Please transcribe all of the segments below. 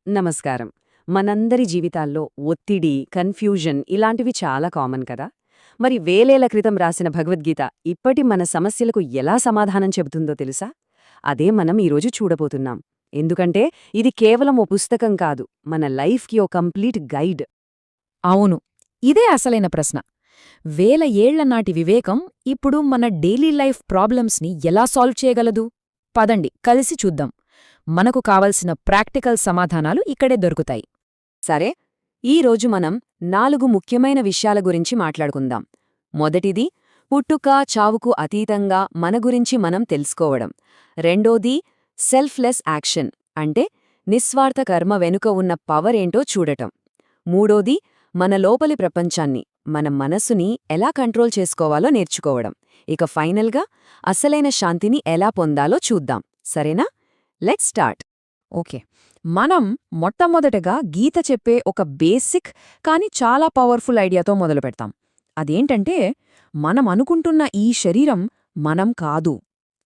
నమస్కారం. మనందరి జీవితాల్లో ఒత్తిడి, కన్ఫ్యూజన్ ఇలాంటివి చాలా కామన్ కదా. మరి వేలేళ్ల క్రితం రాసిన భగవద్గీత ఇప్పటి మన సమస్యలకు ఎలా సమాధానం చెబుతుందో తెలుసా? అదే మనం ఈరోజు చూడబోతున్నాం. ఎందుకంటే ఇది కేవలం ఓ పుస్తకం కాదు, మన లైఫ్కి ఓ కంప్లీట్ గైడ్. అవును, ఇదే అసలైన ప్రశ్న. వేల ఏళ్ల నాటి వివేకం ఇప్పుడు మన డైలీ లైఫ్ ప్రాబ్లమ్స్ని ఎలా సాల్వ్ చేయగలదు? పదండి, కలిసి చూద్దాం. మనకు కావలసిన ప్రాక్టికల్ సమాధానాలు ఇక్కడే దొరుకుతాయి. సరే, ఈరోజు మనం 4 ముఖ్యమైన విషయాల గురించి మాట్లాడుకుందాం. మొదటిది, పుట్టుక చావుకు అతీతంగా మన గురించి మనం తెలుసుకోవడం. రెండోది, సెల్ఫ్లెస్ యాక్షన్ అంటే నిస్వార్థ కర్మ వెనుక ఉన్న పవర్ ఏంటో చూడటం. మూడోది, మన లోపలి ప్రపంచాన్ని, మన మనసుని ఎలా కంట్రోల్ చేసుకోవాలో నేర్చుకోవడం. ఇక ఫైనల్గా అసలైన శాంతిని ఎలా పొందాలో చూద్దాం. సరేనా? Let's start. ఓకే, మనం మొట్టమొదటగా గీత చెప్పే ఒక బేసిక్ కానీ చాలా పవర్ఫుల్ ఐడియాతో మొదలుపెడతాం. అదేంటంటే, మనం అనుకుంటున్న ఈ శరీరం మనం కాదు.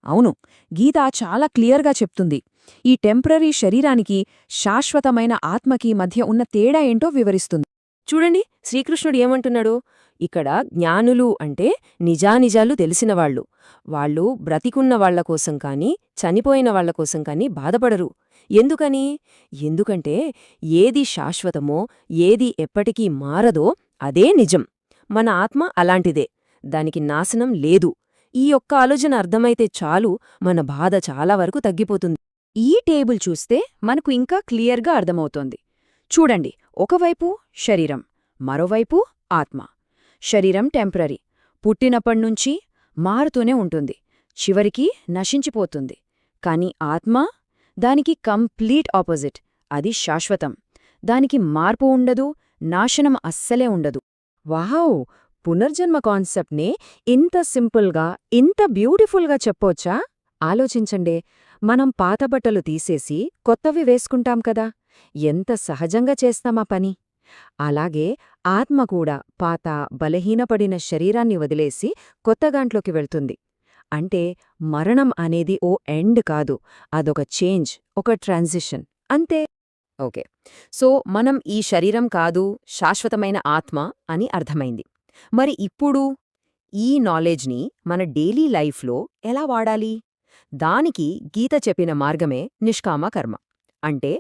అవును, గీత చాలా క్లియర్గా చెప్తుంది. ఈ టెంపరరీ శరీరానికి శాశ్వతమైన ఆత్మకి మధ్య ఉన్న తేడా ఏంటో వివరిస్తుంది. చూడండి, శ్రీకృష్ణుడు ఏమంటున్నాడు ఇక్కడ. జ్ఞానులు అంటే నిజానిజాలు తెలిసినవాళ్లు. వాళ్ళు బ్రతికున్న వాళ్లకోసం కానీ చనిపోయిన వాళ్లకోసం కానీ బాధపడరు. ఎందుకని? ఎందుకంటే ఏది శాశ్వతమో, ఏది ఎప్పటికీ మారదో అదే నిజం. మన ఆత్మ అలాంటిదే, దానికి నాశనం లేదు. ఈ ఒక్క ఆలోచన అర్థమైతే చాలు, మన బాధ చాలా వరకు తగ్గిపోతుంది. ఈ టేబుల్ చూస్తే మనకు ఇంకా క్లియర్గా అర్థమవుతోంది. చూడండి, ఒకవైపు శరీరం, మరోవైపు ఆత్మ. శరీరం టెంపరరీ, పుట్టినప్పటినుంచి మారుతూనే ఉంటుంది, చివరికి నశించిపోతుంది. కాని ఆత్మ, దానికి కంప్లీట్ ఆపోజిట్. అది శాశ్వతం. దానికి మార్పు ఉండదు, నాశనం అస్సలే ఉండదు. వావ్! పునర్జన్మ కాన్సెప్ట్నే ఇంత సింపుల్గా, ఇంత బ్యూటిఫుల్గా చెప్పొచ్చా? ఆలోచించండే, మనం పాత బట్టలు తీసేసి కొత్తవి వేసుకుంటాం కదా, ఎంత సహజంగా చేస్తామా పని. అలాగే ఆత్మ కూడా పాత, బలహీనపడిన శరీరాన్ని వదిలేసి కొత్తగాంట్లోకి వెళ్తుంది. అంటే మరణం అనేది ఓ ఎండ్ కాదు, అదొక చేంజ్, ఒక ట్రాన్సిషన్ అంతే. ఓకే, సో మనం ఈ శరీరం కాదు, శాశ్వతమైన ఆత్మ అని అర్థమైంది. మరి ఇప్పుడు ఈ నాలెడ్జ్ని మన డైలీ లైఫ్లో ఎలా వాడాలి? దానికి గీత చెప్పిన మార్గమే నిష్కామ కర్మ, అంటే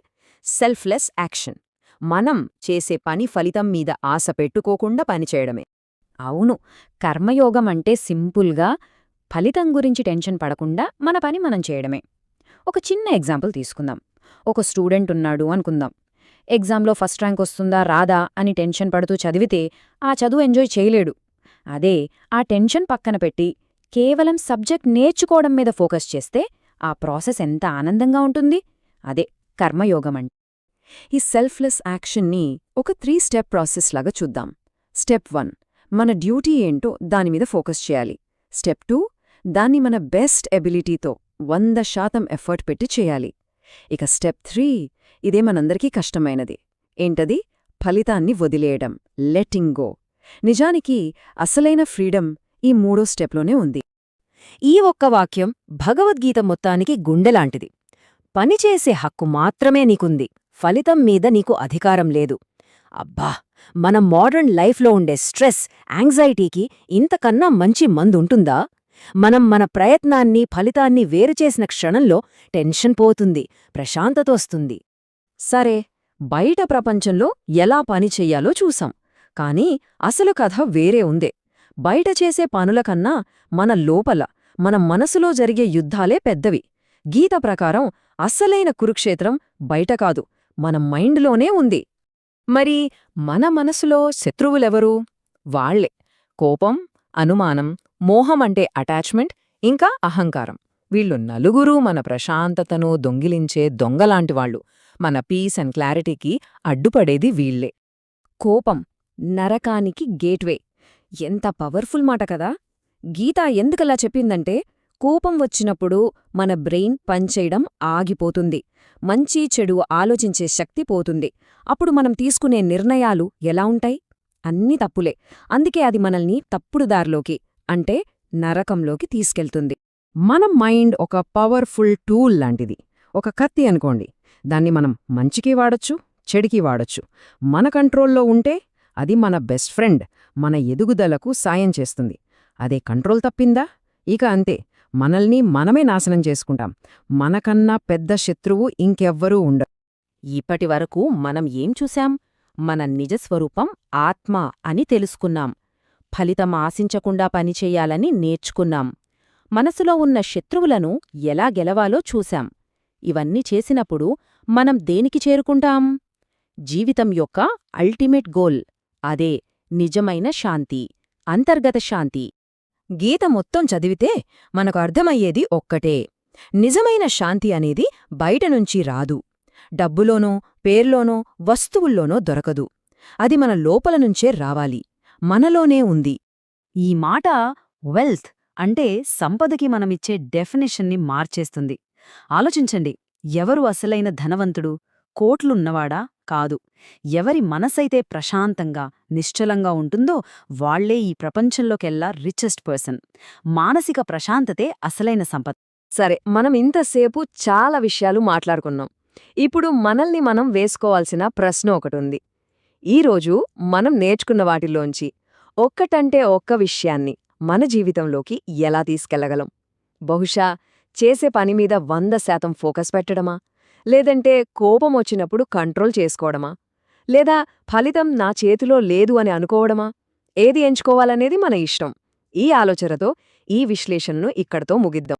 సెల్ఫ్లెస్ యాక్షన్. మనం చేసే పని ఫలితం మీద ఆశ పెట్టుకోకుండా పనిచేయడమే. అవును, కర్మయోగం అంటే సింపుల్గా ఫలితం గురించి టెన్షన్ పడకుండా మన పని మనం చేయడమే. ఒక చిన్న ఎగ్జాంపుల్ తీసుకుందాం. ఒక స్టూడెంట్ ఉన్నాడు అనుకుందాం. ఎగ్జామ్లో ఫస్ట్ ర్యాంక్ వస్తుందా రాదా అని టెన్షన్ పడుతూ చదివితే ఆ చదువు ఎంజాయ్ చేయలేడు. అదే ఆ టెన్షన్ పక్కన పెట్టి కేవలం సబ్జెక్ట్ నేర్చుకోవడం మీద ఫోకస్ చేస్తే ఆ ప్రాసెస్ ఎంత ఆనందంగా ఉంటుంది. అదే కర్మయోగమంటే. ఈ సెల్ఫ్లెస్ యాక్షన్ని ఒక 3 స్టెప్ ప్రాసెస్ లాగా చూద్దాం. స్టెప్ 1, మన డ్యూటీ ఏంటో దానిమీద ఫోకస్ చేయాలి. స్టెప్ 2, దాన్ని మన బెస్ట్ ఎబిలిటీతో 100% ఎఫర్ట్ పెట్టి చేయాలి. ఇక స్టెప్ 3, ఇదే మనందరికీ కష్టమైనది. ఏంటది? ఫలితాన్ని వదిలేయడం, లెట్టింగ్ గో. నిజానికి అసలైన ఫ్రీడమ్ ఈ 3వ స్టెప్లోనే ఉంది. ఈ ఒక్క వాక్యం భగవద్గీత మొత్తానికి గుండెలాంటిది. పనిచేసే హక్కు మాత్రమే నీకుంది, ఫలితం మీద నీకు అధికారం లేదు. అబ్బా, మన మోడర్న్ లైఫ్లో ఉండే స్ట్రెస్, యాంగ్జైటీకి ఇంతకన్నా మంచి మందుంటుందా? మనం మన ప్రయత్నాన్ని, ఫలితాన్ని వేరుచేసిన క్షణంలో టెన్షన్ పోతుంది, ప్రశాంతత వస్తుంది. సరే, బయట ప్రపంచంలో ఎలా పని చెయ్యాలో చూసాం. కానీ అసలు కథ వేరే ఉందే. బయట చేసే పనులకన్నా మన లోపల, మన మనసులో జరిగే యుద్ధాలే పెద్దవి. గీత ప్రకారం అసలైన కురుక్షేత్రం బయట కాదు, మన మైండ్లోనే ఉంది. మరి మన మనసులో శత్రువులెవరు? వాళ్లే కోపం, అనుమానం, మోహం అంటే అటాచ్మెంట్, ఇంకా అహంకారం. వీళ్ళు నలుగురూ మన ప్రశాంతతను దొంగిలించే దొంగలాంటివాళ్లు. మన పీస్ అండ్ క్లారిటీకి అడ్డుపడేది వీళ్లే. కోపం నరకానికి గేట్వే. ఎంత పవర్ఫుల్ మాట కదా! గీత ఎందుకలా చెప్పిందంటే, కోపం వచ్చినప్పుడు మన బ్రెయిన్ పనిచేయడం ఆగిపోతుంది, మంచి చెడు ఆలోచించే శక్తి పోతుంది. అప్పుడు మనం తీసుకునే నిర్ణయాలు ఎలా ఉంటాయి? అన్నీ తప్పులే. అందుకే అది మనల్ని తప్పుడు దారిలోకి, అంటే నరకంలోకి తీసుకెళ్తుంది. మన మైండ్ ఒక పవర్ఫుల్ టూల్ లాంటిది. ఒక కత్తి అనుకోండి. దాన్ని మనం మంచికి వాడొచ్చు, చెడుకి వాడొచ్చు. మన కంట్రోల్లో ఉంటే అది మన బెస్ట్ ఫ్రెండ్, మన ఎదుగుదలకు సాయం చేస్తుంది. అదే కంట్రోల్ తప్పిందా? ఇక అంతే, మనల్ని మనమే నాశనం చేసుకుంటాం. మనకన్నా పెద్ద శత్రువు ఇంకెవ్వరూ ఉండరు. ఇప్పటివరకు మనం ఏం చూశాం? మన నిజస్వరూపం ఆత్మ అని తెలుసుకున్నాం. ఫలితం ఆశించకుండా పనిచేయాలని నేర్చుకున్నాం. మనసులో ఉన్న శత్రువులను ఎలా గెలవాలో చూశాం. ఇవన్నీ చేసినప్పుడు మనం దేనికి చేరుకుంటాం? జీవితం యొక్క అల్టిమేట్ గోల్, అదే నిజమైన శాంతి, అంతర్గత శాంతి. గీత మొత్తం చదివితే మనకు అర్థమయ్యేది ఒక్కటే: నిజమైన శాంతి అనేది బయటనుంచి రాదు, డబ్బులోనో పేర్లోనో వస్తువుల్లోనో దొరకదు. అది మన లోపల నుంచే రావాలి, మనలోనే ఉంది. ఈ మాట వెల్త్ అంటే సంపదకి మనమిచ్చే డెఫినిషన్ని మార్చేస్తుంది. ఆలోచించండి, ఎవరు అసలైన ధనవంతుడు? కోట్లున్నవాడా? కాదు. ఎవరి మనసైతే ప్రశాంతంగా, నిశ్చలంగా ఉంటుందో వాళ్లే ఈ ప్రపంచంలోకెల్లా రిచెస్ట్ పర్సన్. మానసిక ప్రశాంతతే అసలైన సంపద. సరే, మనం ఇంతసేపు చాలా విషయాలు మాట్లాడుకున్నాం. ఇప్పుడు మనల్ని మనం వేసుకోవాల్సిన ప్రశ్న ఒకటుంది. ఈరోజు మనం నేర్చుకున్న వాటిలోంచి ఒక్కటంటే ఒక్క విషయాన్ని మన జీవితంలోకి ఎలా తీసుకెళ్లగలం? బహుశా చేసే పనిమీద 100% ఫోకస్ పెట్టడమా? లేదంటే కోపమొచ్చినప్పుడు కంట్రోల్ చేసుకోవడమా? లేదా ఫలితం నా చేతిలో లేదు అని అనుకోవడమా? ఏది ఎంచుకోవాలనేది మన ఇష్టం. ఈ ఆలోచనతో ఈ విశ్లేషణను ఇక్కడితో ముగిద్దాం.